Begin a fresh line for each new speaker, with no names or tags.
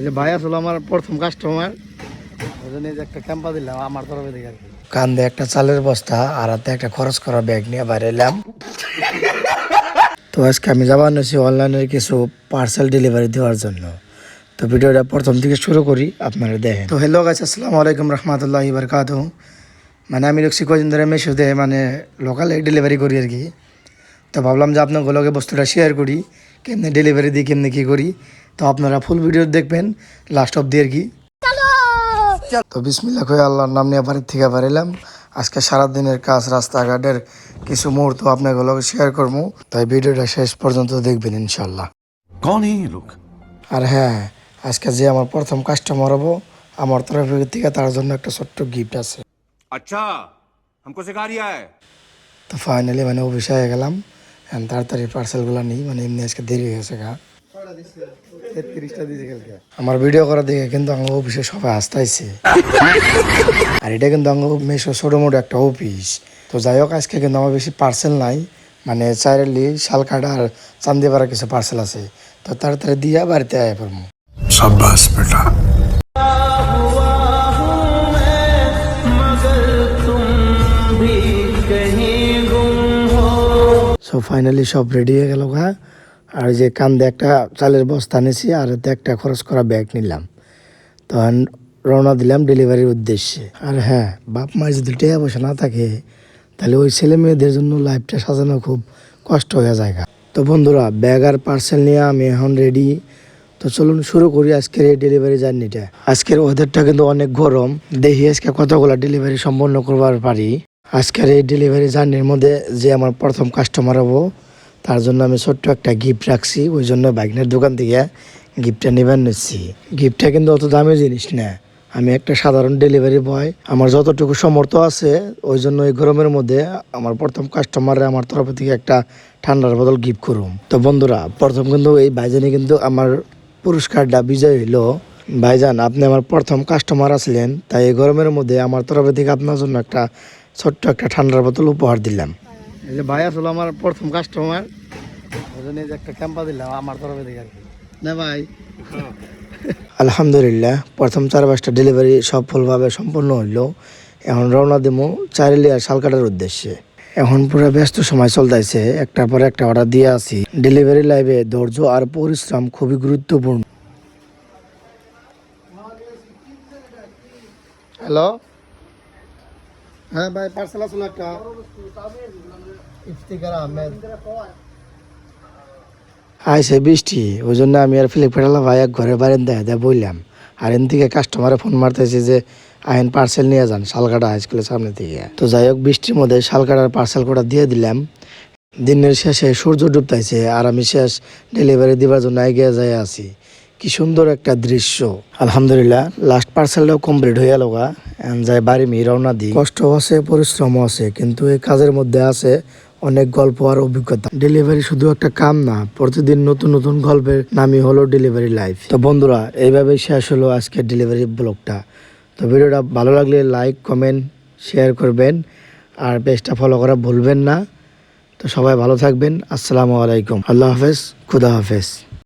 এই যে ভাই আসলে আমার প্রথম কাস্টমার, ওই জন্য এই যে একটা ক্যাম্পা দিলাম আমার তরফে থেকে আর কি। কান্দে একটা চালের বস্তা আর হাতে একটা খরচ করা ব্যাগ নিয়ে বাইরে এলাম। তো আজকে আমি যাবার নিয়েছি অনলাইনের কিছু পার্সেল ডেলিভারি দেওয়ার জন্য। তো ভিডিওটা প্রথম থেকে শুরু করি, আপনারা দেখেন। তো হ্যালো গাইস, আসসালামু আলাইকুম রহমতুল্লাহি বারাকাতুহু। মানে আমি লোক কদিন ধরে মেশোতে মানে লোকালে ডেলিভারি করি আর কি। তো ভাবলাম যে আপনাগুলোকে বস্তুটা শেয়ার করি, কেমনি ডেলিভারি দিই, কেমনি কী করি। তো আপনারা ফুল ভিডিও দেখবেন লাস্ট অব দিয়ে আর কি। তো বিসমিল্লাহ কই আল্লাহর নাম নিয়ে বাড়ির থেকে বাড়িলাম। আজকে সারাদিনের কাজ, রাস্তাঘাটের কিছু মুহূর্ত আপনাগুলোকে শেয়ার করবো, তাই ভিডিওটা শেষ পর্যন্ত দেখবেন ইনশাল্লাহ।
कौन है ये लोग?
আর হ্যাঁ, আজকে যে আমার প্রথম কাস্টমার হবো, আমার তরফ থেকে তার জন্য একটা ছোট্ট গিফট আছে।
अच्छा, हमको सिखा रिया है।
তো ফাইনালি মানে অফিসে হয়ে গেলাম, তাড়াতাড়ি পার্সেলগুলো নিই, মানে এমনি আজকে দেরি হয়ে গেছে গা। আমার ভিডিও করা দেখে কিন্তু আমার অফিসে সবাই আসতেছে। আর এটা কিন্তু আমার মেশো ছোটো মোটো একটা অফিস। তো যাই হোক, আজকে কিন্তু আমার বেশি পার্সেল নাই, মানে চাইরালি শালকাটা আর চান্দিপাড়া কিছু পার্সেল আছে। তো তাড়াতাড়ি দিয়া বাড়িতে আয় পড়বো।
शाबाश बेटा।
সো ফাইনালি সব রেডি হয়ে গেল গা। আর যে কান্দে একটা চালের বস্তা নিয়েছি আর এতে একটা খরচ করা ব্যাগ নিলাম। তখন রওনা দিলাম ডেলিভারির উদ্দেশ্যে। আর হ্যাঁ, বাপ মায়ের যদি টাকা পয়সা না থাকে তাহলে ওই ছেলে মেয়েদের জন্য লাইফটা সাজানো খুব কষ্ট হয়ে যায়। তো বন্ধুরা, ব্যাগ আর পার্সেল নিয়ে আমি এখন রেডি। তো চলুন শুরু করি আজকের এই ডেলিভারি জার্নিটা। আজকের ওয়েদারটা কিন্তু অনেক গরম, দেখি আজকে কতগুলো ডেলিভারি সম্পন্ন করবার পারি। আজকের এই ডেলিভারি জার্নির মধ্যে যে আমার প্রথম কাস্টমার হবো, তার জন্য আমি ছোট্ট একটা গিফট রাখছি। ওই জন্য বাইকনের দোকান থেকে গিফটটা নেবার নিচ্ছি। গিফটটা কিন্তু অত দামি জিনিস না, আমি একটা সাধারণ ডেলিভারি বয়, আমার যতটুকু সমর্থ আছে ওই জন্য এই গরমের মধ্যে আমার প্রথম কাস্টমারে আমার তরফ থেকে একটা ঠান্ডার বোতল গিফট করুম। তো বন্ধুরা, প্রথম কিন্তু এই ভাইজানি কিন্তু আমার পুরস্কারটা বিজয় হইলো। ভাইজান, আপনি আমার প্রথম কাস্টমার আসলেন, তাই এই গরমের মধ্যে আমার তরফ থেকে আপনার জন্য একটা ছোট্ট একটা ঠান্ডার বোতল উপহার দিলাম। এই যে ভাই আসলে আমার প্রথম কাস্টমার, ওই জন্য যে একটা ক্যাম্পা দিলাম আমার তরফে থেকে আর কি। না ভাই, আলহামদুলিল্লাহ প্রথম 4-5টা ডেলিভারি সফলভাবে সম্পন্ন হইলো। এখন রওনা দেবো চাইরালি আর শালকাটার উদ্দেশ্যে। এখন পুরো ব্যস্ত সময় চলতেছে, একটার পর একটা অর্ডার দিয়ে আছি। ডেলিভারি লাইভে ধৈর্য আর পরিশ্রম খুবই গুরুত্বপূর্ণ। হ্যালো, হ্যাঁ ভাই, পার্সেল আসলে একটা ইফতিকার আহমেদ আইসে বৃষ্টি, ওই জন্য আমি আর ফ্লিপকার্ট ভাই এক ঘরে বাইরে দেখা বললাম। আর এন থেকে কাস্টমারে ফোন মারতেছে যে আইন পার্সেল নিয়ে যান শালকাটা হাই স্কুলের সামনে থেকে। তো যাই হোক, বৃষ্টির মধ্যে শালকাটার পার্সেল কোটা দিয়ে দিলাম। দিনের শেষে সূর্য ডুবতাইছে আর আমি শেষ ডেলিভারি দিবার জন্য এগিয়ে যাই আছি। কি সুন্দর একটা দৃশ্য। আলহামদুলিল্লাহ লাস্ট পার্সেলটাও কমপ্লিট হয়ে গেল গা। যাই বাড়ি মি রওনা দিই। কষ্ট আছে, পরিশ্রমও আছে, কিন্তু এই কাজের মধ্যে আছে অনেক গল্প আর অভিজ্ঞতা। ডেলিভারি শুধু একটা কাম না, প্রতিদিন নতুন নতুন গল্পের নামই হলো ডেলিভারি লাইফ। তো বন্ধুরা, এইভাবেই শেষ হলো আজকের ডেলিভারি ব্লগটা। তো ভিডিওটা ভালো লাগলে লাইক, কমেন্ট, শেয়ার করবেন আর পেজটা ফলো করা ভুলবেন না। তো সবাই ভালো থাকবেন। আসসালামু আলাইকুম, আল্লাহ হাফেজ, খুদা হাফেজ।